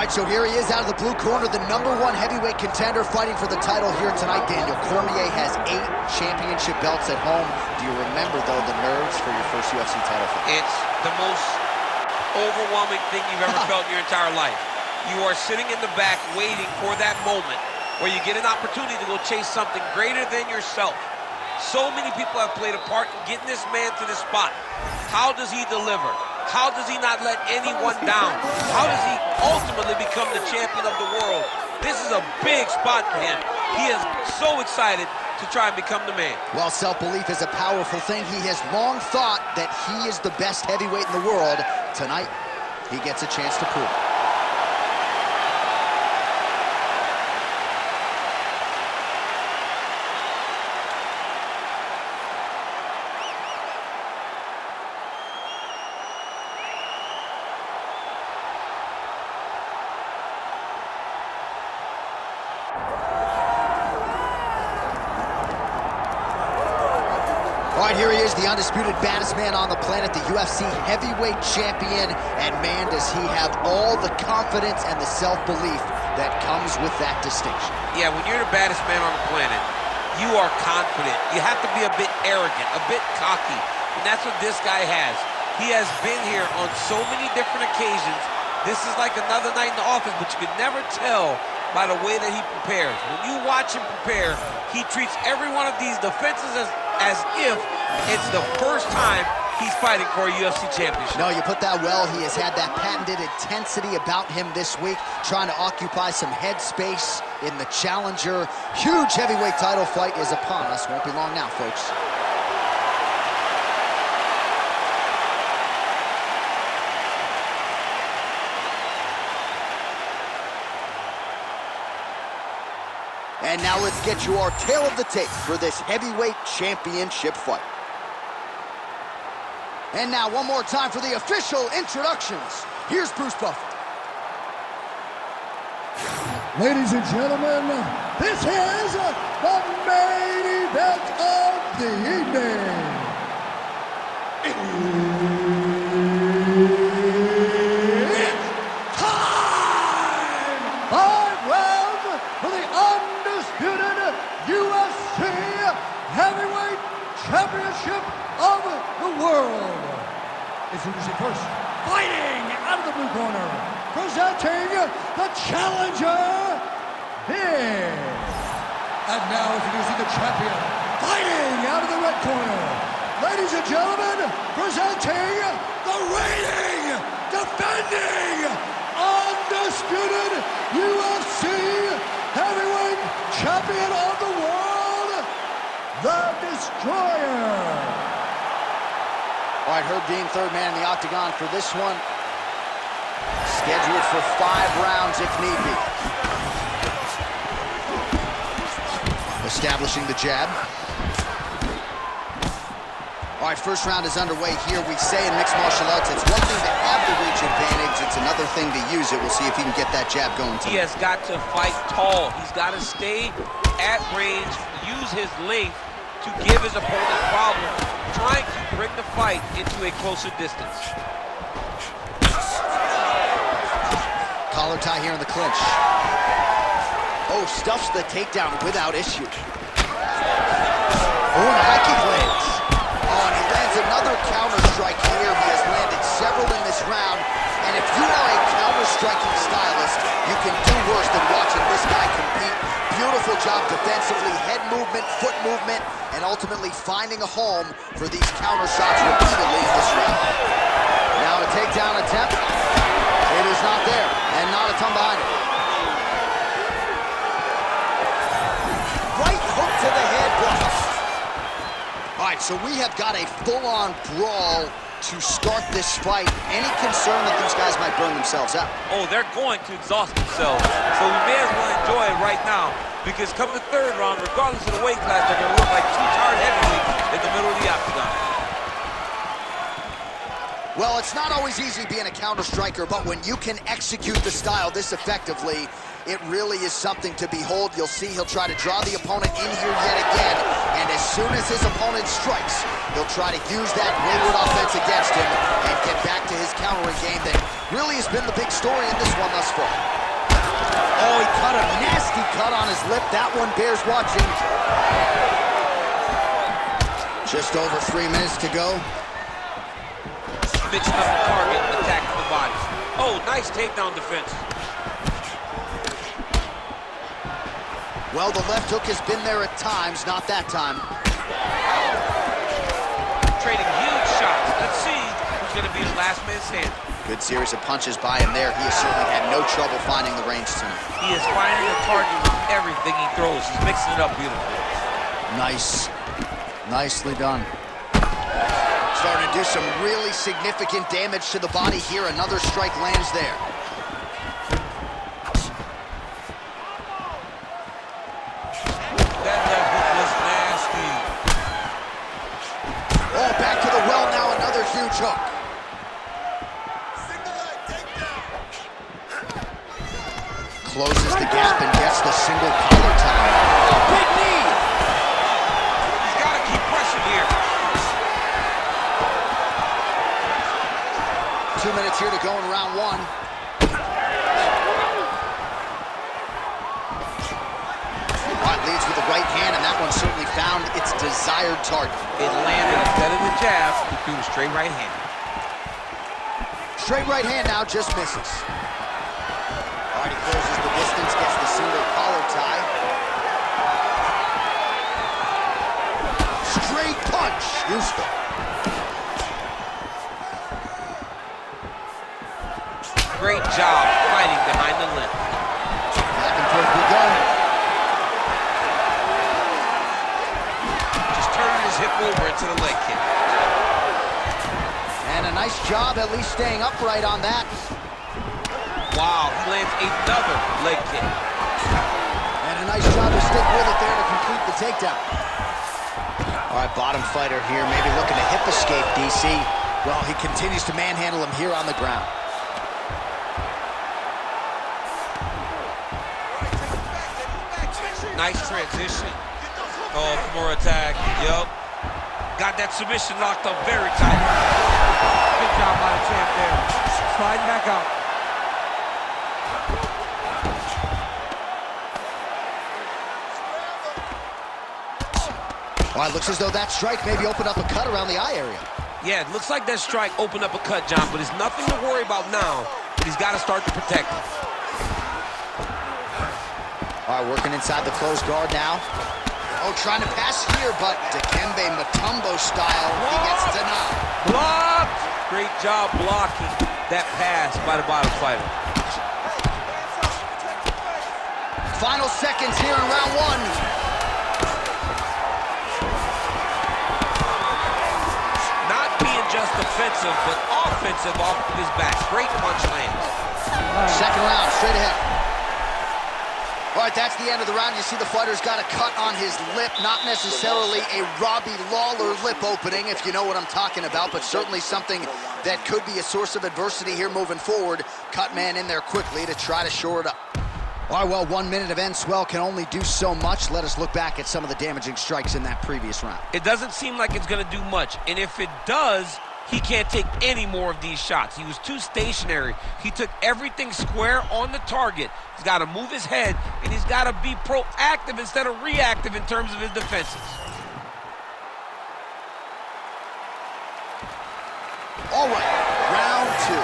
All right, so here he is out of the blue corner, the #1 heavyweight contender fighting for the title here tonight. Daniel Cormier has 8 championship belts at home. Do you remember, though, the nerves for your first UFC title fight? It's the most overwhelming thing you've ever felt in your entire life. You are sitting in the back waiting for that moment where you get an opportunity to go chase something greater than yourself. So many people have played a part in getting this man to this spot. How does he deliver? How does he not let anyone down? How does he ultimately become the champion of the world? This is a big spot for him. He is so excited to try and become the man. Well, self-belief is a powerful thing. He has long thought that he is the best heavyweight in the world. Tonight, he gets a chance to prove it. All right, here he is, the undisputed baddest man on the planet, the UFC heavyweight champion. And man, does he have all the confidence and the self-belief that comes with that distinction. Yeah, when you're the baddest man on the planet, you are confident. You have to be a bit arrogant, a bit cocky. And that's what this guy has. He has been here on so many different occasions. This is like another night in the office, but you can never tell by the way that he prepares. When you watch him prepare, he treats every one of these defenses as if it's the first time he's fighting for a UFC championship. No, you put that well. He has had that patented intensity about him this week, trying to occupy some head space in the challenger. Huge heavyweight title fight is upon us. Won't be long now, folks. And now let's get you our tale of the tape for this heavyweight championship fight. And now one more time for the official introductions. Here's Bruce Buffer. Ladies and gentlemen, this is the main event of the evening. It's time! 5 rounds for the undisputed UFC Heavyweight Championship of the world. Introducing first, fighting out of the blue corner, presenting the challenger, here. And now introducing the champion, fighting out of the red corner. Ladies and gentlemen, presenting the reigning, defending, undisputed UFC Heavyweight Champion of the world, the Destroyer. All right, Herb Dean, third man in the octagon for this one. Scheduled for 5 rounds if need be. Establishing the jab. All right, first round is underway here. We say in mixed martial arts, it's one thing to have the reach advantage, it's another thing to use it. We'll see if he can get that jab going tonight. He has got to fight tall. He's got to stay at range, use his length to give his opponent problems, trying to bring the fight into a closer distance. Collar tie here in the clinch. Oh, stuffs the takedown without issue. Oh, and a high kick lands. Oh, and he lands another counter strike here. He has landed several in this round. And if you are a counter-striking stylist, you can do worse than watching this guy compete. Beautiful job defensively, head movement, foot movement, and ultimately finding a home for these counter shots repeatedly in this round. Now a takedown attempt. It is not there, and not a ton behind it. Right hook to the head block. All right, so we have got a full-on brawl to start this fight. Any concern that these guys might burn themselves out? Oh, they're going to exhaust themselves. So we may as well enjoy it right now, because come the third round, regardless of the weight class, they're going to look like 2 tired heavyweights in the middle of the octagon. Well, it's not always easy being a counter striker, but when you can execute the style this effectively, it really is something to behold. You'll see he'll try to draw the opponent in here yet again, and as soon as his opponent strikes, he'll try to use that wayward offense against him and get back to his countering game that really has been the big story in this one thus far. Oh, he cut a nasty cut on his lip. That one bears watching. Just over 3 minutes to go. Mixing up the target and attacking the body. Oh, nice takedown defense. Well, the left hook has been there at times, not that time. Trading huge shots. Let's see who's going to be the last man standing. Good series of punches by him there. He has certainly had no trouble finding the range tonight. He is finding the target with everything he throws. He's mixing it up beautifully. Nice. Nicely done. Starting to do some really significant damage to the body here. Another strike lands there. That left hook was nasty. Oh, back to the well now. Another huge hook. Closes the gap and gets the single collar tie. Oh, big knee! He's got to keep pressing here. 2 minutes here to go in round one. Leads with the right hand, and that one certainly found its desired target. It landed instead of the jab. He threw a straight right hand. Straight right hand now, just misses. All right, he closes the distance, gets the single collar tie. Straight punch, useful. Great job fighting behind the limb. Back and forth we go. Hip over into the leg kick. And a nice job at least staying upright on that. Wow, he lands another leg kick. And a nice job to stick with it there to complete the takedown. All right, bottom fighter here, maybe looking to hip escape, DC. Well, he continues to manhandle him here on the ground. Nice transition. Oh, more attack. Yup. Got that submission locked up very tight. Good job by the champ there. Sliding back out. All right, looks as though that strike maybe opened up a cut around the eye area. Yeah, it looks like that strike opened up a cut, John, but there's nothing to worry about now, but he's got to start to protect it. All right, working inside the closed guard now. Oh, trying to pass here, but Dikembe Mutombo style, he gets denied. Blocked! Great job blocking that pass by the bottom fighter. Final seconds here in round one. Not being just defensive, but offensive off of his back. Great punch lands. Second round, straight ahead. All right, that's the end of the round. You see the fighter's got a cut on his lip, not necessarily a Robbie Lawler lip opening, if you know what I'm talking about, but certainly something that could be a source of adversity here moving forward. Cut man in there quickly to try to shore it up. All right, well, 1 minute of end swell can only do so much. Let us look back at some of the damaging strikes in that previous round. It doesn't seem like it's going to do much, and if it does, he can't take any more of these shots. He was too stationary. He took everything square on the target. He's got to move his head, and he's got to be proactive instead of reactive in terms of his defenses. All right, round two.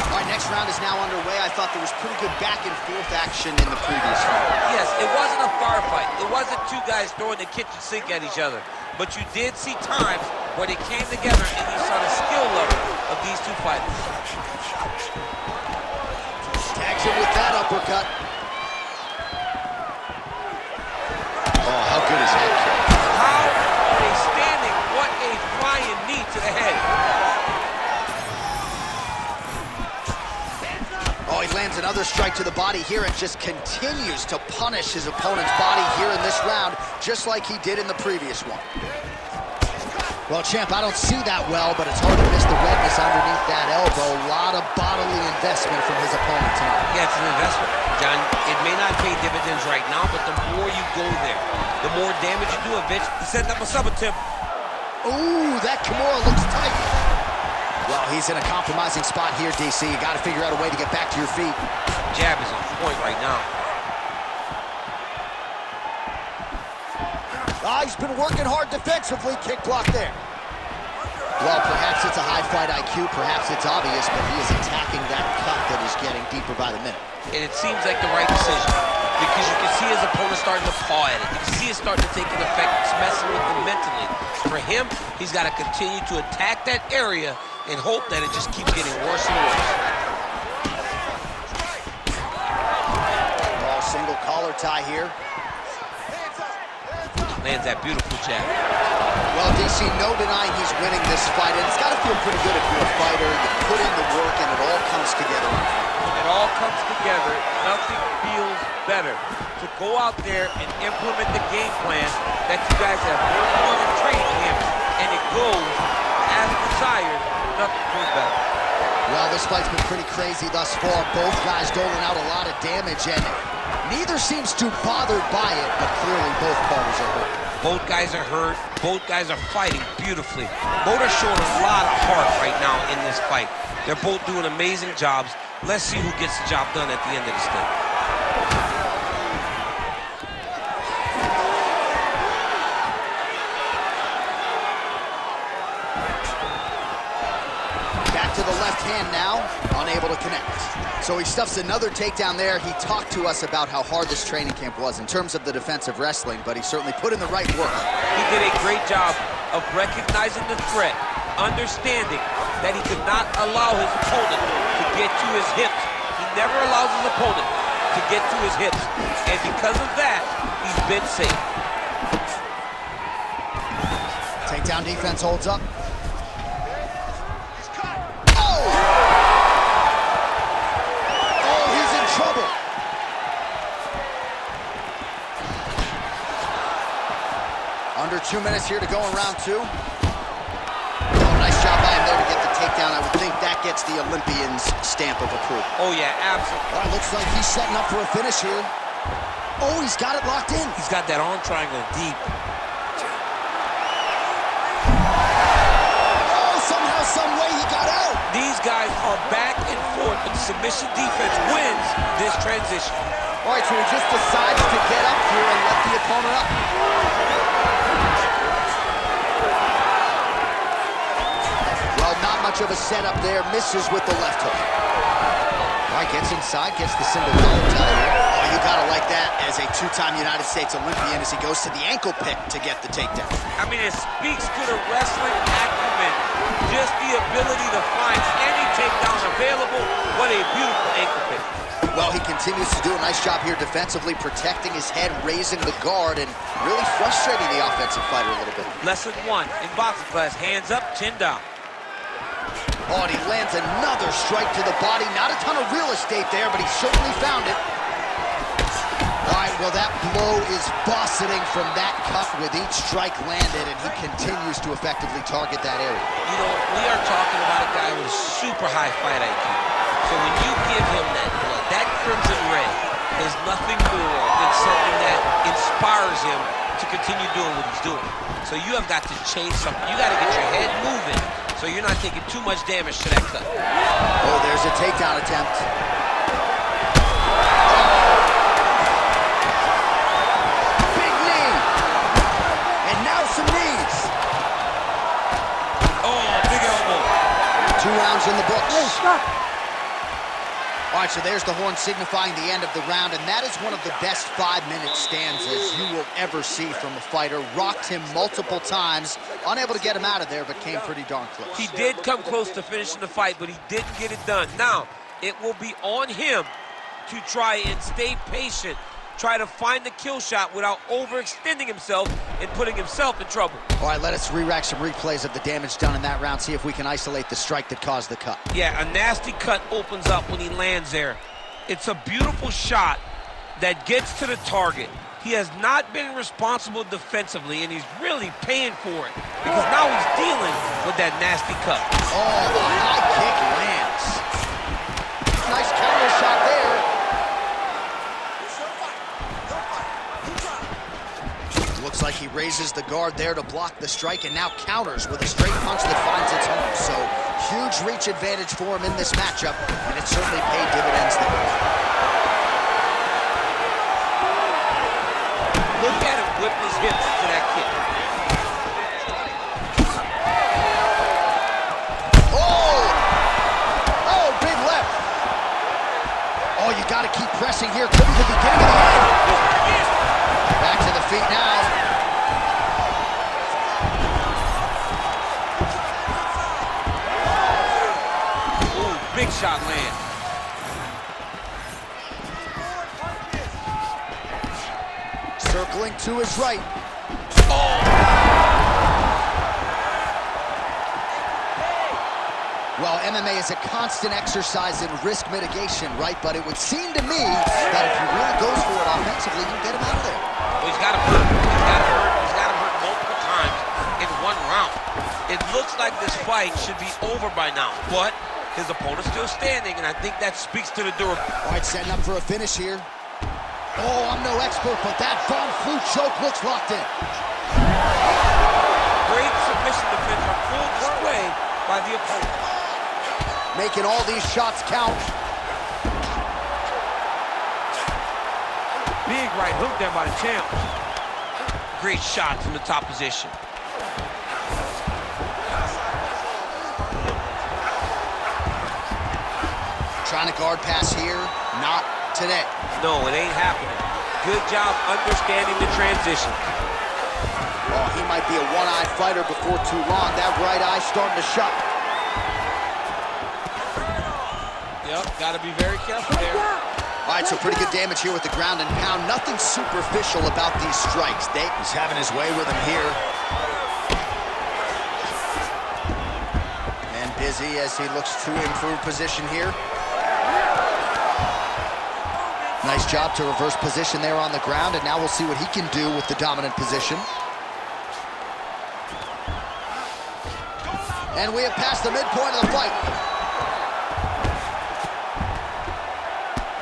All right, next round is now underway. I thought there was pretty good back and forth action in the previous round. Yes, it wasn't a firefight. It wasn't two guys throwing the kitchen sink at each other. But you did see times where they came together and you saw the skill level of these two fighters. Tags him with that uppercut. Oh, how good is that kick? How are they standing? What a flying knee to the head. Oh, he lands another strike to the body here and just continues to punish his opponent's body here in this round, just like he did in the previous one. Well, champ, I don't see that well, but it's hard to miss the redness underneath that elbow. A lot of bodily investment from his opponent tonight. Yeah, it's an investment, John. It may not pay dividends right now, but the more you go there, the more damage you do, bitch. He's setting up a sub attempt. Ooh, that Kimura looks tight. Well, he's in a compromising spot here, DC. You got to figure out a way to get back to your feet. Jab is on point right now. He's been working hard defensively. Kick block there. Well, perhaps it's a high fight IQ, perhaps it's obvious, but he is attacking that cut that is getting deeper by the minute. And it seems like the right decision because you can see his opponent starting to paw at it. You can see it starting to take an effect. It's messing with him mentally. For him, he's got to continue to attack that area and hope that it just keeps getting worse and worse. Oh, single collar tie here. Lands that beautiful jab. Well, DC, no denying he's winning this fight, and it's got to feel pretty good if you're a fighter. You put in the work, and it all comes together. When it all comes together, nothing feels better. To go out there and implement the game plan that you guys have worked on and trained him, and it goes as desired, nothing feels better. Well, this fight's been pretty crazy thus far. Both guys doling out a lot of damage, and neither seems too bothered by it, but clearly both parties are hurt. Both guys are hurt. Both guys are fighting beautifully. Both are showing a lot of heart right now in this fight. They're both doing amazing jobs. Let's see who gets the job done at the end of this thing. Back to the left hand now, unable to connect. So he stuffs another takedown there. He talked to us about how hard this training camp was in terms of the defensive wrestling, but he certainly put in the right work. He did a great job of recognizing the threat, understanding that he could not allow his opponent to get to his hips. He never allows his opponent to get to his hips. And because of that, he's been safe. Takedown defense holds up. Trouble. Under 2 minutes here to go in round two. Oh, nice job by him there to get the takedown. I would think that gets the Olympian's stamp of approval. Oh, yeah, absolutely. Well, it looks like he's setting up for a finish here. Oh, he's got it locked in. He's got that arm triangle deep. Oh, somehow, some way he got out. These guys are back and forth, but submission defense wins this transition. All right, so he just decides to get up here and let the opponent up. Well, not much of a setup there. Misses with the left hook. All right, gets inside, gets the single collar tie. Oh, you gotta like that as a two-time United States Olympian as he goes to the ankle pick to get the takedown. I mean, it speaks to the wrestling acumen. Just the ability to find any takedown available. What a beautiful ankle pick. Well, he continues to do a nice job here defensively, protecting his head, raising the guard, and really frustrating the offensive fighter a little bit. Lesson one in boxing class, hands up, chin down. Oh, and he lands another strike to the body. Not a ton of real estate there, but he certainly found it. All right, well, that blow is bossing from that cut with each strike landed, and he continues to effectively target that area. You know, we are talking about a guy with super high fight IQ. So when you give him that blood, that crimson red is nothing more than something that inspires him to continue doing what he's doing. So you have got to change something. You got to get your head moving so you're not taking too much damage to that cut. Oh, there's a takedown attempt. Big knee. And now some knees. Oh, big elbow. 2 rounds in the books. Hey, stop. All right, so there's the horn signifying the end of the round, and that is one of the best 5-minute stanzas you will ever see from a fighter. Rocked him multiple times, unable to get him out of there, but came pretty darn close. He did come close to finishing the fight, but he didn't get it done. Now, it will be on him to try and stay patient, try to find the kill shot without overextending himself and putting himself in trouble. All right, let us re-rack some replays of the damage done in that round, see if we can isolate the strike that caused the cut. Yeah, a nasty cut opens up when he lands there. It's a beautiful shot that gets to the target, He has not been responsible defensively, and he's really paying for it because now he's dealing with that nasty cut. Oh, the high kick lands. Nice counter shot there. Looks like he raises the guard there to block the strike and now counters with a straight punch that finds its home. So huge reach advantage for him in this matchup, and it certainly paid dividends there. Look at him whip his hips to that kick. Oh! Oh, big left. Oh, you got to keep pressing here. Could be the beginning of the end. Back to the feet now. Ooh, big shot land. Circling to his right. Oh! Well, MMA is a constant exercise in risk mitigation, right? But it would seem to me that if he really goes for it offensively, you can get him out of there. Well, he's got him hurt. He's got him hurt multiple times in one round. It looks like this fight should be over by now, but his opponent's still standing, and I think that speaks to the durability. All right, setting up for a finish here. Oh, I'm no expert, but that Von Flue choke looks locked in. Great submission defense on full display by the opponent. Making all these shots count. Big right hook there by the champ. Great shot from the top position. Trying to guard pass here, not today. No, it ain't happening. Good job understanding the transition. Oh, he might be a one-eyed fighter before too long. That right eye starting to shut. Yep, got to be very careful there. All right, so pretty good damage here with the ground and pound. Nothing superficial about these strikes. He's having his way with him here. And busy as he looks to improve position here. Nice job to reverse position there on the ground, and now we'll see what he can do with the dominant position. And we have passed the midpoint of the fight.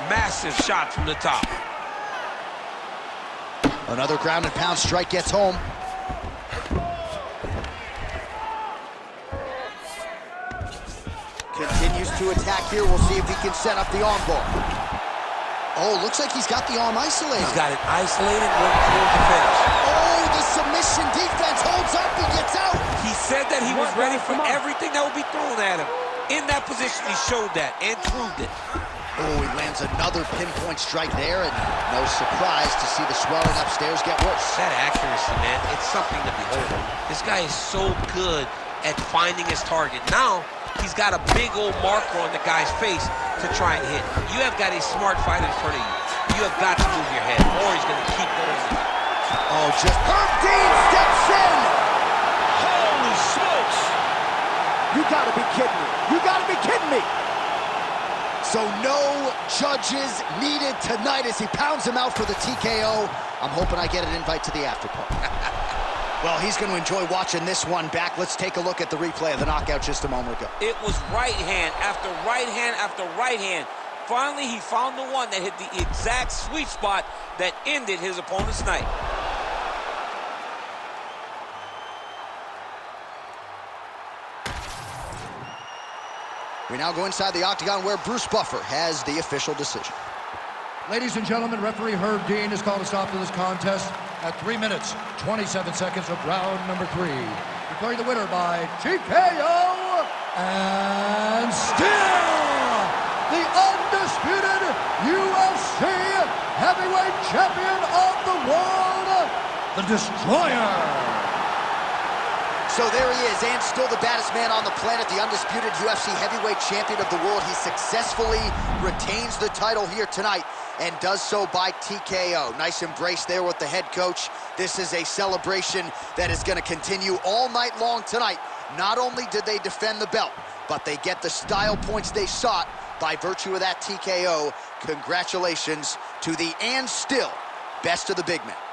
Massive shot from the top. Another ground and pound strike gets home. Continues to attack here. We'll see if he can set up the arm bar. Oh, looks like he's got the arm isolated. He's got it isolated, working towards the finish. Oh, the submission defense holds up and gets out. He said that he was ready for everything that would be thrown at him. In that position, he showed that and proved it. Oh, he lands another pinpoint strike there, and no surprise to see the swelling upstairs get worse. That accuracy, man, it's something to behold. This guy is so good at finding his target. Now, he's got a big old marker on the guy's face to try and hit. You have got a smart fight in front of you. You have got to move your head, or he's going to keep going. Oh, just Herb Dean steps in. Holy smokes! You gotta be kidding me. You gotta be kidding me. So no judges needed tonight as he pounds him out for the TKO. I'm hoping I get an invite to the after party. Well, he's going to enjoy watching this one back. Let's take a look at the replay of the knockout just a moment ago. It was right hand after right hand after right hand. Finally, he found the one that hit the exact sweet spot that ended his opponent's night. We now go inside the octagon where Bruce Buffer has the official decision. Ladies and gentlemen, referee Herb Dean has called a stop to this contest at 3 minutes, 27 seconds of round number 3. Declaring the winner by TKO and still the undisputed UFC heavyweight champion of the world, the Destroyer. So there he is, and still the baddest man on the planet, the undisputed UFC heavyweight champion of the world. He successfully retains the title here tonight and does so by TKO. Nice embrace there with the head coach. This is a celebration that is going to continue all night long tonight. Not only did they defend the belt, but they get the style points they sought by virtue of that TKO. Congratulations to the and still Best of the big men.